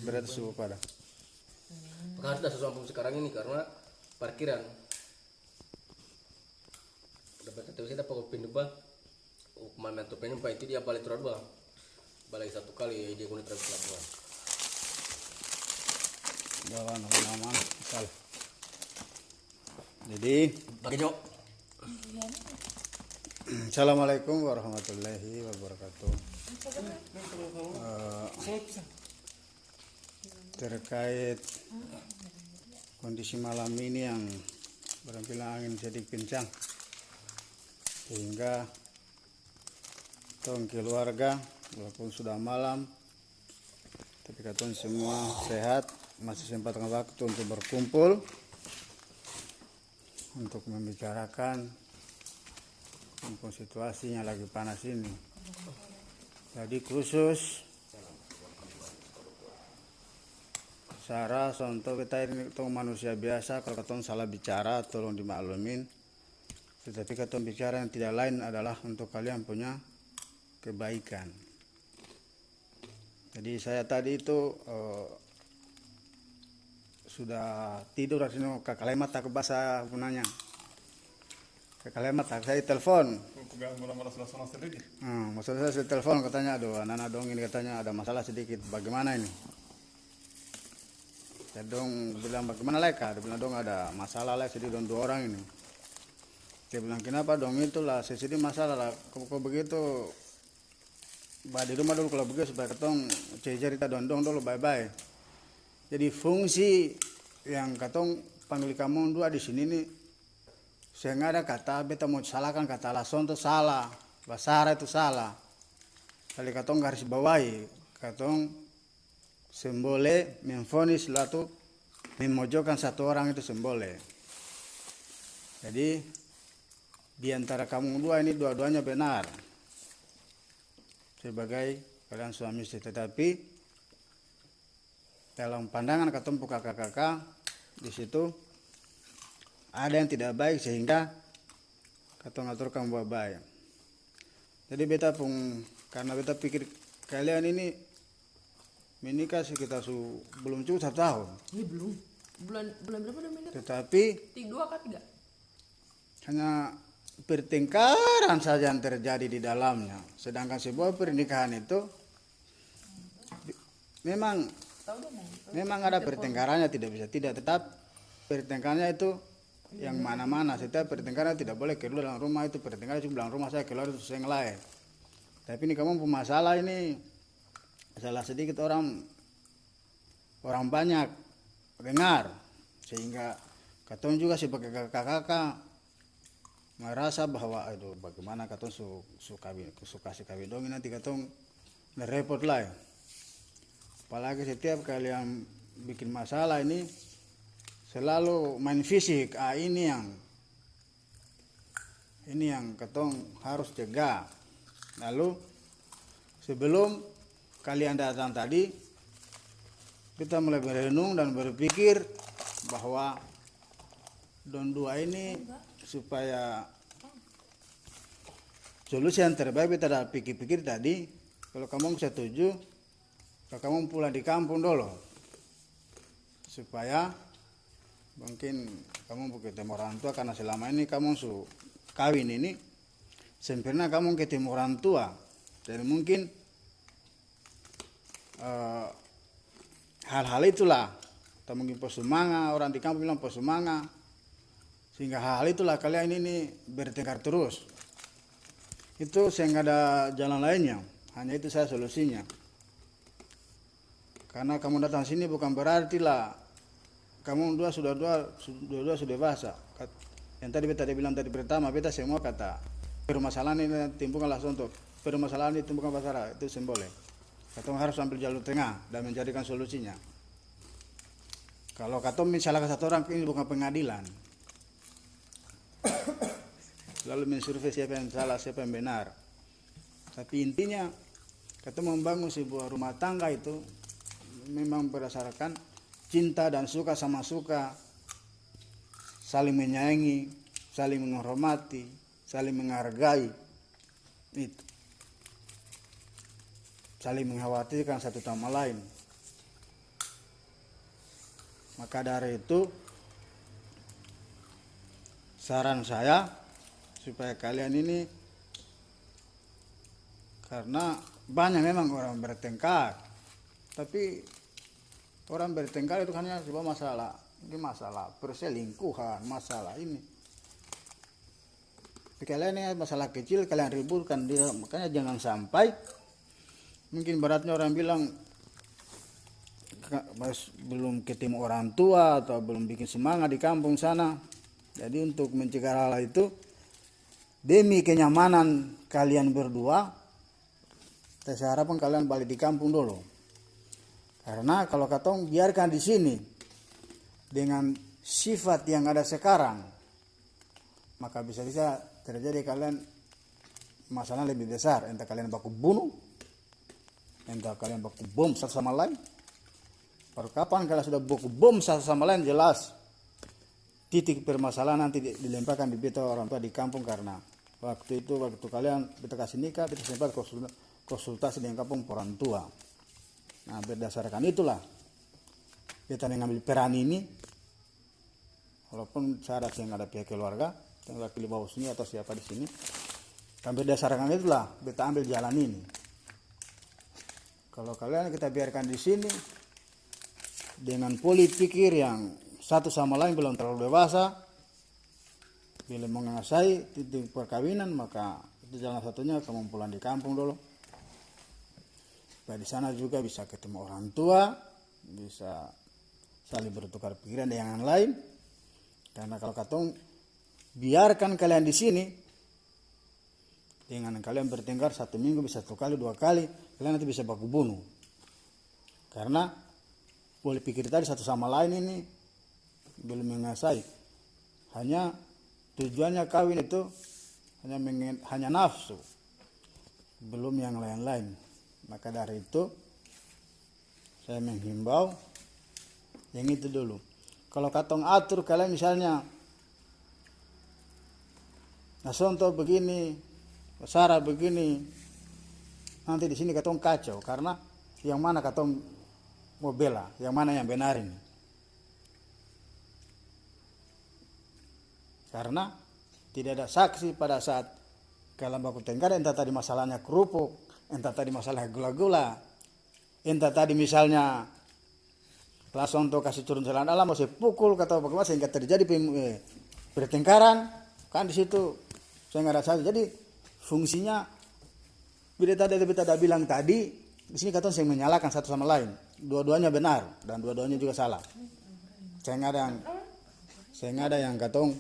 Berat suhu pada. Maka harus sesuatu sekarang ini karena parkiran. Dapat tahu saya dapat pindah bah. Mana tuh pengen itu dia balik terus bah. Balik satu kali dia guna terus pelabuhan. Jalan aman salah. Jadi Pakai jok. Assalamualaikum warahmatullahi wabarakatuh. Terkait kondisi malam ini yang berempilan angin sedikit kencang, sehingga tong keluarga walaupun sudah malam, tapi katong semua sehat, masih sempat waktu untuk berkumpul untuk membicarakan tentang situasinya lagi panas ini. Jadi khusus Sarah contoh kita ini ketong manusia biasa, kalau ketong salah bicara tolong dimaklumin. Tetapi ketong bicara yang tidak lain adalah untuk kalian punya kebaikan. Jadi saya tadi itu sudah tidur di sini ke Kalemat tak bahasa punanya. Ke Kalemat tak saya telepon. Maksud saya telepon katanya aduh anak dong ini katanya ada masalah sedikit, bagaimana ini? Saya dong bilang bagaimana leka? Dia bilang dong ada masalah lah sedih dong 2 orang ini. Dia bilang kenapa dong, itulah sedih masalah lah. Kok begitu? Bah di rumah dulu kalau begitu supaya ketong cerita dong dulu bye-bye. Jadi fungsi yang katong panggil kamu 2 di sini nih, saya nggak ada kata beta mau salahkan kata alasan itu salah, bahasa itu salah. Kali katong garis bawahi, katong sembole memfonis lalu memojokkan 1 orang itu sembole. Jadi di antara kamu 2 ini dua-duanya benar sebagai kalian suami istri, tetapi dalam pandangan katong kakak-kakak di situ ada yang tidak baik sehingga katong aturkan buat baik. Jadi beta pun karena beta pikir kalian ini menikah sekitar belum cukup 1 tahun. Ini belum. Bulan berapa udah menikah? Tetapi 2 kan 3. hanya pertengkaran saja yang terjadi di dalamnya. Sedangkan sebuah pernikahan itu memang ada pertengkarannya, tidak bisa tidak, tetap pertengkarannya itu yang mana-mana. Setiap pertengkaran tidak boleh keluar dalam rumah, itu pertengkaran cuma dalam rumah saya, keluar itu yang lain. Tapi ini kamu masalah ini salah sedikit orang banyak dengar, sehingga katong juga sebagai kakak-kakak merasa bahwa aduh bagaimana katong suka si kawin dong nanti katong repot lah. Apalagi setiap kalian bikin masalah ini selalu main fisik, ini yang katong harus cegah. Lalu sebelum kalian datang tadi, kita mulai berenung dan berpikir bahwa don 2 ini supaya solusi yang terbaik kita dah pikir-pikir tadi, kalau kamu setuju, kalau kamu pulang di kampung dulu, supaya mungkin kamu ketemu orang tua, karena selama ini kamu kawin ini sempurna kamu ketemu orang tua, jadi mungkin hal-hal itulah atau mungkin posumanga, orang di kampung bilang posumanga, sehingga hal itulah kalian ini bertengkar terus. Itu saya nggak ada jalan lainnya, hanya itu saya solusinya. Karena kamu datang sini bukan berarti lah kamu sudah dewasa. Yang tadi beta bilang tadi pertama, beta semua kata permasalahan ini timbulkan langsung untuk permasalahan ini timbulkan pasara, itu semboleh. Katong harus ambil jalur tengah dan menjadikan solusinya. Kalau katong misalnya 1 orang, ini bukan pengadilan. Lalu mensurvei siapa yang salah, siapa yang benar. Tapi intinya, katong membangun sebuah rumah tangga itu memang berdasarkan cinta dan suka sama suka, saling menyayangi, saling menghormati, saling menghargai. Itu. Saling mengkhawatirkan satu sama lain. Maka dari itu saran saya supaya kalian ini, karena banyak memang orang bertengkar, tapi orang bertengkar itu hanya sebuah masalah, ini masalah perselingkuhan, masalah ini. Tapi kalian ini masalah kecil kalian ributkan dia, makanya jangan sampai mungkin beratnya orang bilang belum ketemu orang tua atau belum bikin semangat di kampung sana. Jadi untuk mencegah hal itu, demi kenyamanan kalian berdua, saya harapkan kalian balik di kampung dulu. Karena kalau katong biarkan di sini dengan sifat yang ada sekarang, maka bisa-bisa terjadi kalian masalah lebih besar. Entah kalian baku bunuh, entah kalian baku bom satu sama lain. Baru kapan kalian sudah baku bom satu sama lain, jelas titik permasalahan nanti dilemparkan di beta orang tua di kampung. Karena waktu itu, waktu kalian beta kasih nikah, beta sempat konsultasi dengan kampung orang tua. Nah, berdasarkan itulah kita mengambil peran ini, walaupun saya yang ada pihak keluarga, yang wakil bawah sini atau siapa di sini, dan berdasarkan itulah kita ambil jalan ini. Kalau kalian kita biarkan di sini dengan pola pikir yang satu sama lain belum terlalu dewasa, bila menguasai titik perkawinan, maka itu jalan satunya kamu pulang di kampung dulu. Supaya di sana juga bisa ketemu orang tua, bisa saling bertukar pikiran dengan yang lain. Karena kalau katong biarkan kalian di sini, dengan kalian bertengkar 1 minggu bisa 1 kali 2 kali, kalian nanti bisa baku bunuh. Karena boleh pikir tadi satu sama lain ini belum menguasai. Hanya tujuannya kawin itu hanya nafsu, belum yang lain-lain. Maka dari itu saya menghimbau yang itu dulu. Kalau katong atur kalian misalnya Nasonto begini, Sarah begini, nanti di sini katong kacau. Karena yang mana katong mau bela, yang mana yang benar ini. Karena tidak ada saksi pada saat kalian baku tengkar, entah tadi masalahnya kerupuk, entah tadi masalah gula-gula, entah tadi misalnya langsung untuk kasih turun celana dalam, mau saya pukul atau bagaimana sehingga terjadi pertengkaran, kan di situ saya nggak ada saksi. Jadi fungsinya beta tadi bilang tadi, di sini katong saya menyalahkan satu sama lain, dua-duanya benar dan dua-duanya juga salah. Saya nggak ada yang katong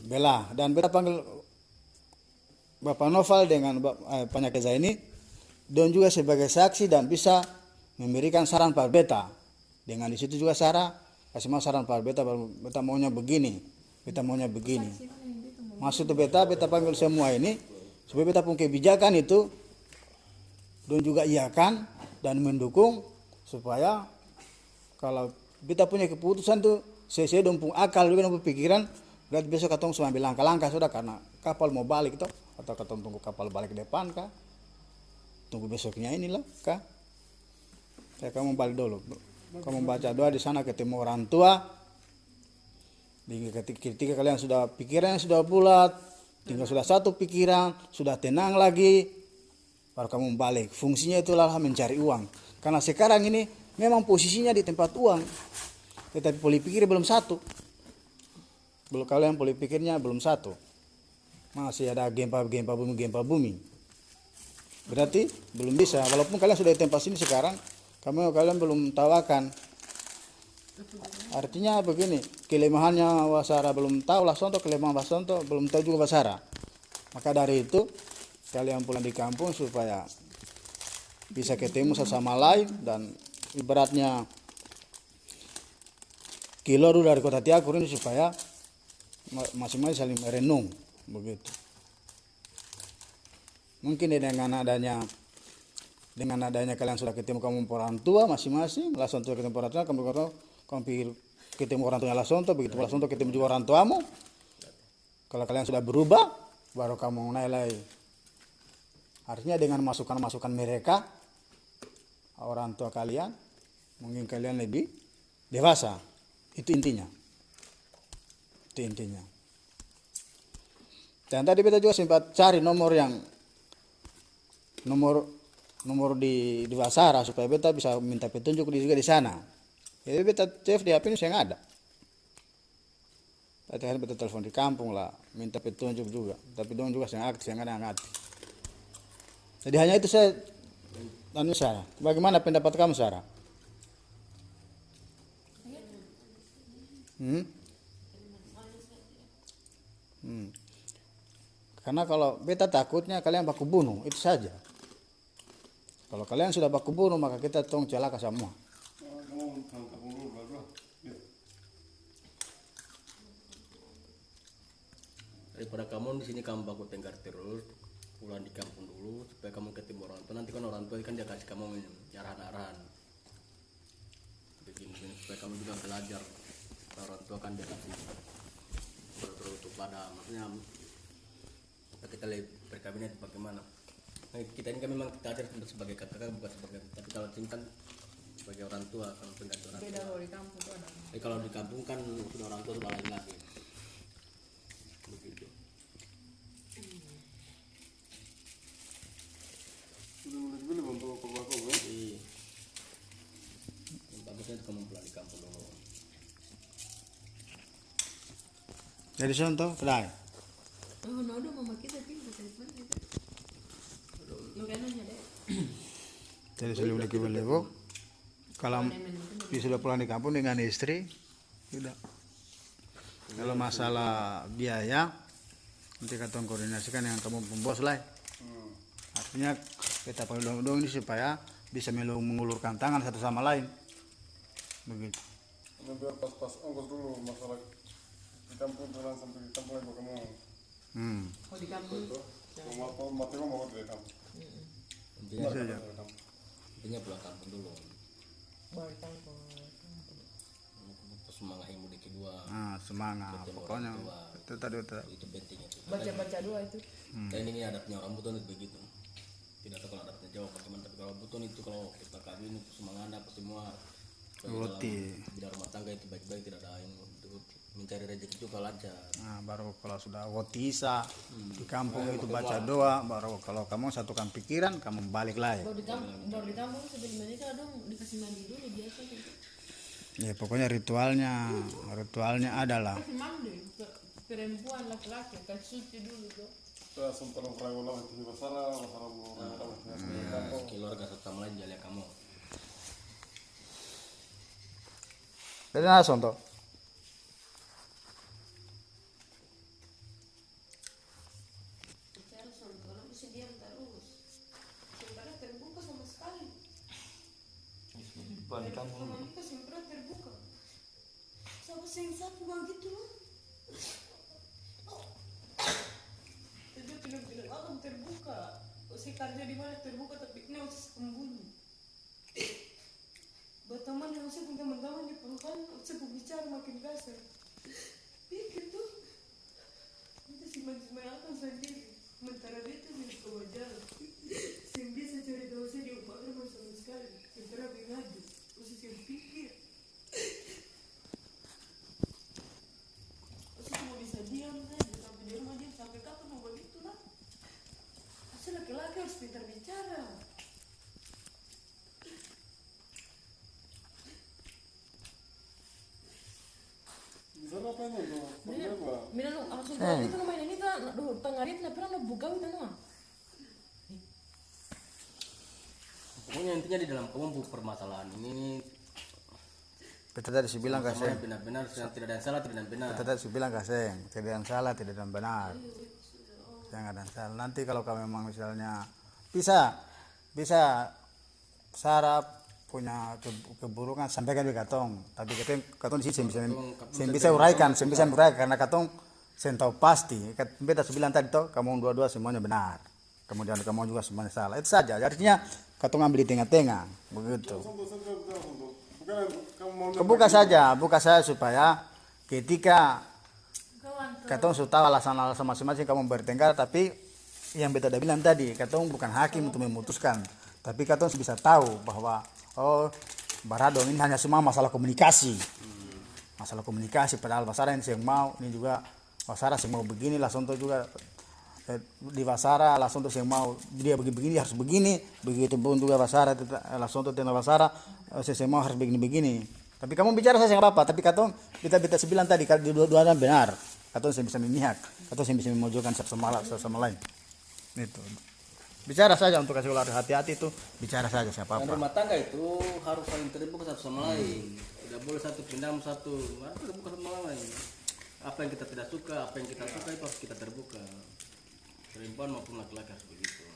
bela. Dan beta panggil Bapak Noval dengan penyakit saya ini, dan juga sebagai saksi dan bisa memberikan saran pada beta. Dengan di situ juga Sarah kasih mau saran pada beta maunya begini, beta maunya begini. Maksud beta panggil semua ini supaya beta punya kebijakan itu dan juga iakan dan mendukung, supaya kalau beta punya keputusan tuh sesuai dengan akal juga dengan pikiran, berarti besok katong semua ambil langkah-langkah sudah, karena kapal mau balik itu, atau katong tunggu kapal balik ke depan kah, tunggu besoknya inilah kah. Kamu balik dulu, kamu baca doa di sana, ketemu orang tua. Ketika kalian sudah pikirannya sudah bulat, tinggal sudah satu pikiran, sudah tenang lagi, baru kamu balik. Fungsinya itulah mencari uang. Karena sekarang ini memang posisinya di tempat uang, tetapi pola pikir belum satu. Belum, kalian pola pikirnya belum satu. Masih ada gempa bumi. Berarti belum bisa. Walaupun kalian sudah di tempat sini sekarang, kalian belum tawakan. Artinya begini, kelemahannya Wasara belum tahu Lasonto, kelemahan Wasonto belum tahu juga Wasara. Maka dari itu kalian pulang di kampung supaya bisa ketemu sesama lain, dan ibaratnya keluar dari kota Tiakur ini supaya masing-masing saling merenung begitu. Mungkin dengan adanya kalian sudah ketemu kamu orang tua masing-masing, Lasonto ketemu orang tua, kamu ketemu orang tuanya Lasonto, begitu Lasonto ketemu juga orang tuamu. Kalau kalian sudah berubah, baru kamu nilai. Artinya dengan masukan-masukan mereka, orang tua kalian, mungkin kalian lebih dewasa. Itu intinya. Dan tadi beta juga sempat cari nomor di Wasara supaya beta bisa minta petunjuk juga di sana. Jadi beta cek di HP ini saya nggak ada. Tadi hari beta telepon di kampung lah, minta petunjuk juga. Tapi dong juga saya aktif, saya nggak ada yang aktif. Jadi hanya itu saya, Sarah. Bagaimana pendapat kamu, Sarah? Karena kalau beta takutnya kalian baku bunuh, itu saja. Kalau kalian sudah baku bunuh, maka kita tong celaka semua. Daripada kamu di sini kamu baku tengkar terus, pulang di kampung dulu supaya kamu ketemu orang tua. Nanti kan orang tua kan dia kasih kamu arahan-arahan. Begini supaya kamu juga belajar. Orang tua kan dia kasih bertutur pada, maksudnya kita lihat berkabinet bagaimana. Nah, kita ini kan memang kita hadir sebagai kakak bukan sebagai, tapi kalau sini kan sebagai orang tua, kalau pengganti orang Beda tua. kalau di kampung tuh ada. Tapi kalau di kampung kan sudah orang tua sudah lain lagi. Begitu. Iya. Yang bagusnya itu kamu pulang di kampung dulu. Jadi contoh, kedai. Oh, no, mama kita pintar telepon itu. Lo kan nanya deh. Jadi sebelum lagi kalau sudah pulang di kampung dengan istri, sudah. Kalau masalah biaya, nanti kita koordinasikan dengan kamu pembos lah. Artinya kita perlu dong ini supaya bisa mengulurkan tangan satu sama lain. Begitu. Biar pas-pas ongkos dulu masalah di kampung jalan sampai di kampung lagi kamu. Oh, di kampung. Mati mau dari kampung. Intinya pulang kampung dulu. Baru di kampung. Terus semangat yang mudik kedua. Semangat. Pokoknya itu tadi Itu penting itu. Baca dua itu. Dan ini adatnya orang Buton itu begitu. Tidak tahu kalau adatnya Jawa bagaimana, tapi kalau Buton itu kalau kita kawin itu semangat apa semua. roti. Bidang rumah tangga itu baik-baik, tidak ada yang untuk mencari rezeki itu kalau lancar. Nah, baru kalau sudah wotisa di kampung itu baca doa, baru kalau kamu satukan pikiran kamu balik lagi. Baru di kampung sebelum menikah dong dikasih mandi dulu biasa gitu. Ya pokoknya ritualnya adalah Kasih mandi perempuan laki-laki kasih suci dulu tuh. Kita sempat ngobrol di masalah mau Keluarga serta lain jalan kamu. dari nason toh. Bicara soal orang bisa diam terus. Sementara terbuka sama sekali. Pulang di kampung. Sama kita sementara terbuka. Sama sensat begitu loh. Jadi film-film alam terbuka. Usia kerja di mana terbuka tapi ini usia sembunyi. Berteman yang usia pun teman-teman di perumahan usia berbicara makin kasar. Pikir tuh. Itu simpan-simpan sendiri. Sementara dia tuh jadi kewajaran. Yang bisa cari tahu saya di rumah rumah sama sekali. Sementara bengadu. Usia yang pikir. Usia cuma bisa diam saja sampai di rumah dia sampai kapan mau begitu lah. Usia laki-laki harus pintar bicara. Bisa apa ini tuh? Apa? Mina lu langsung tahu itu main ini tuh tengah itu tapi lu buka itu mah. Pokoknya intinya di dalam kamu permasalahan ini Kita tadi bilang semuanya kasih. benar-benar tidak ada yang salah, tidak ada yang benar. Kita tadi bilang kasih, tidak ada yang salah, tidak ada yang benar. Yang ada yang salah. Nanti kalau kamu memang misalnya bisa sarap punya keburukan sampaikan ke katong, tapi katong di sini bisa uraikan karena katong sen tahu pasti. Beta bilang tadi toh kamu dua-dua semuanya benar, kemudian kamu juga semuanya salah. Itu saja. Artinya katong ambil di tengah-tengah begitu. Buka saja supaya ketika katong sudah tahu alasan-alasan masing-masing kamu bertengkar, tapi yang beta bilang tadi katong bukan hakim untuk memutuskan, tapi katong bisa tahu bahwa oh Baradong ini hanya semua masalah komunikasi. Masalah komunikasi, padahal Basara ini yang mau, ini juga Basara yang mau begini, Lasonto juga di Basara, Lasonto yang mau dia begini harus begini, begitu pun juga Basara, Lasonto dan Basara saya mau harus begini. Tapi kamu bicara saya nggak apa-apa, tapi kita bisa bilang tadi kalau dua-duanya benar, katong saya bisa memihak, katong saya bisa memojokkan satu sama lain. Itu. Bicara saja untuk kasih ular hati-hati itu, bicara saja siapa Dan apa. rumah tangga itu harus saling terbuka satu sama lain. Tidak boleh satu pendam satu, harus terbuka sama lain. Apa yang kita tidak suka, apa yang kita suka itu harus kita terbuka. Perempuan maupun laki-laki harus begitu.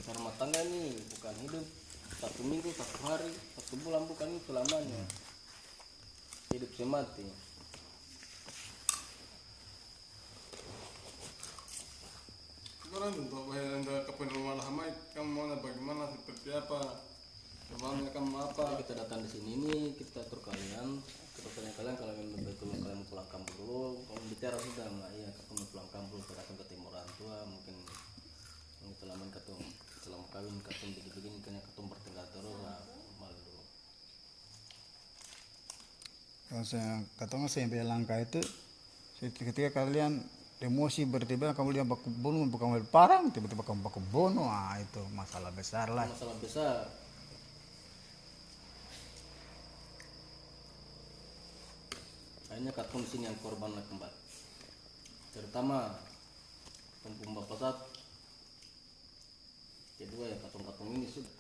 Rumah tangga ini bukan hidup 1 minggu, 1 hari, 1 bulan, bukan itu selamanya. Hidup semati. Sekarang untuk Anda ke rumah Hamai, kamu mau bagaimana, seperti apa? Kemana kamu apa? Kita datang di sini ini kita atur kalian. Kita tanya kalian kalau memang betul kalian mau pulang kampung dulu. Kamu bicara sudah nggak? Iya, kamu mau pulang kampung, datang ke timur orang tua mungkin itu lama ketemu selama kawin ketemu begini kena ketemu bertengkar terus lah malu. Kalau saya katanya saya bilang langkah itu ketika kalian emosi bertiba kamu lihat baku bunuh bukan mobil parang tiba-tiba kamu baku bunuh, itu masalah besar lah. Masalah besar. Akhirnya katong di sini yang korban lah kembali. Terutama kampung bapak saat. Kedua ya katong-katong ini sudah.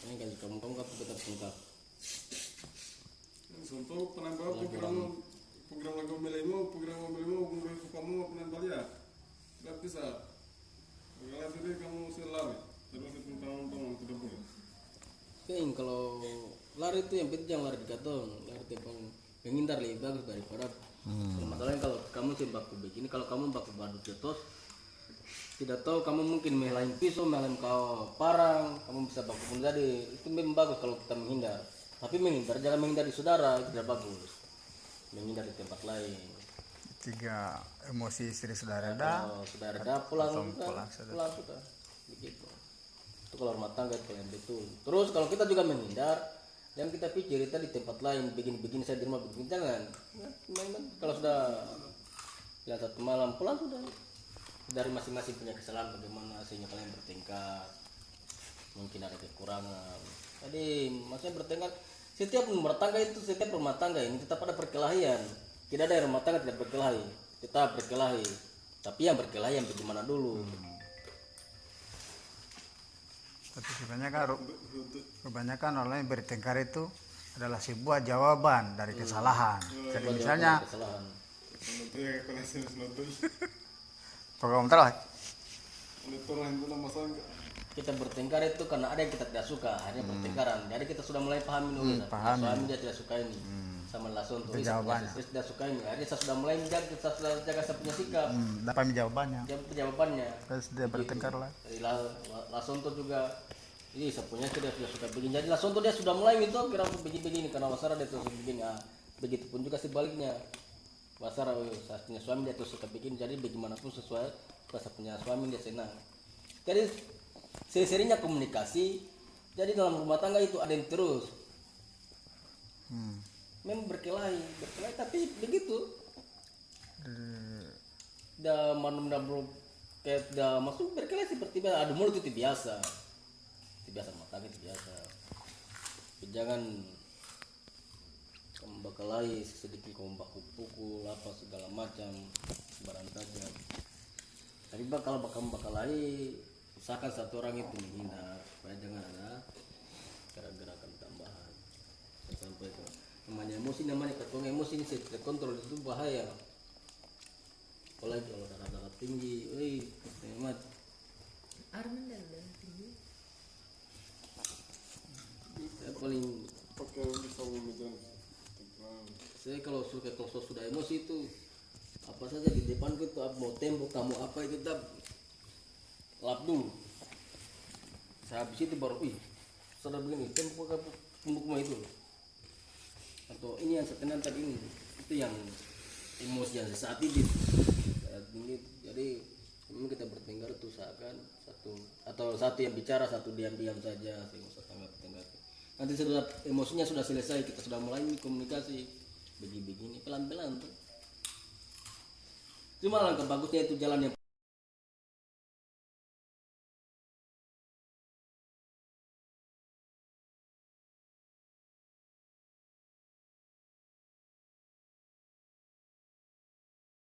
Ini kan kamu kita tengkap. Contoh penambah program lagu milemu, kamu penambah ya, tidak bisa. Kalau tadi kamu lari, terus itu tahun tidak boleh. Oke, kalau lari itu yang penting jangan lari di katong, lari tempat menghindar lebih bagus daripada. Masalahnya kalau kamu sih baku begini, kalau kamu baku badut jotos, tidak tahu kamu mungkin melain pisau, melain kau parang, kamu bisa baku pun jadi itu memang bagus kalau kita menghindar. Tapi menghindar jangan menghindar di saudara, tidak bagus. Menghindar di tempat lain. 3 emosi istri saudara dah. Kalau sudah reda pulang pulang sudah. Begitu. Itu kalau rumah tangga itu yang betul. Terus kalau kita juga menghindar, yang kita pikir kita di tempat lain begini saya di rumah begini jangan. Ya, kalau sudah ya 1 malam pulang sudah. Dari masing-masing punya kesalahan bagaimana sehingga kalian bertengkar. Mungkin ada kekurangan. Jadi maksudnya bertengkar setiap rumah tangga ini tetap ada perkelahian. Tidak ada rumah tangga tidak berkelahi, tetap berkelahi. Tapi yang berkelahi yang bagaimana dulu. Tapi kebanyakan orang yang bertengkar itu adalah sebuah jawaban dari kesalahan. Jadi misalnya Kesalahan. program telah Kita bertengkar itu karena ada yang kita tidak suka, akhirnya bertengkaran. Jadi kita sudah mulai pahami dulu. Suami dia tidak suka ini sama Lasonto. Saya tidak suka ini. Akhirnya saya sudah mulai menjaga, saya sudah jaga saya punya sikap. dapat jawabannya. Jawabannya. Terus dia bertengkar lah. Dari Lasonto juga. Ini saya punya dia sudah suka begini. Jadi Lasonto dia sudah mulai itu kira begini karena Basara dia terus begini. Begitupun juga sebaliknya. Basara saya punya suami dia terus suka begini. Jadi bagaimanapun sesuai saya punya suami dia senang. Jadi seringnya komunikasi, jadi dalam rumah tangga itu ada yang terus memang berkelahi tapi begitu dah belum kayak dah masuk berkelahi seperti biasa, adu mulut itu biasa rumah tangga itu biasa. Tapi jangan kamu berkelahi sedikit kamu baku pukul apa segala macam barang saja. Tapi kalau kamu berkelahi usahakan satu orang itu menghindar supaya jangan ada gerakan tambahan. Sampai ke namanya ketong emosi ini tidak kontrol itu bahaya. Apalagi kalau darah tinggi, hemat. Arman dan tinggi. Saya paling pakai bisa memegang. saya kalau sudah emosi itu apa saja di depanku itu mau tembok kamu apa itu tetap lap dulu. Saya habis itu baru sudah begini tembok itu atau ini yang setenan tadi ini itu yang emosi yang saat ini. Jadi memang kita bertengkar itu seakan satu atau satu yang bicara satu diam-diam saja sih, nggak usah tanggapi. Nanti sudah emosinya sudah selesai, kita sudah mulai komunikasi begini pelan-pelan tuh. Cuma langkah bagusnya itu jalan yang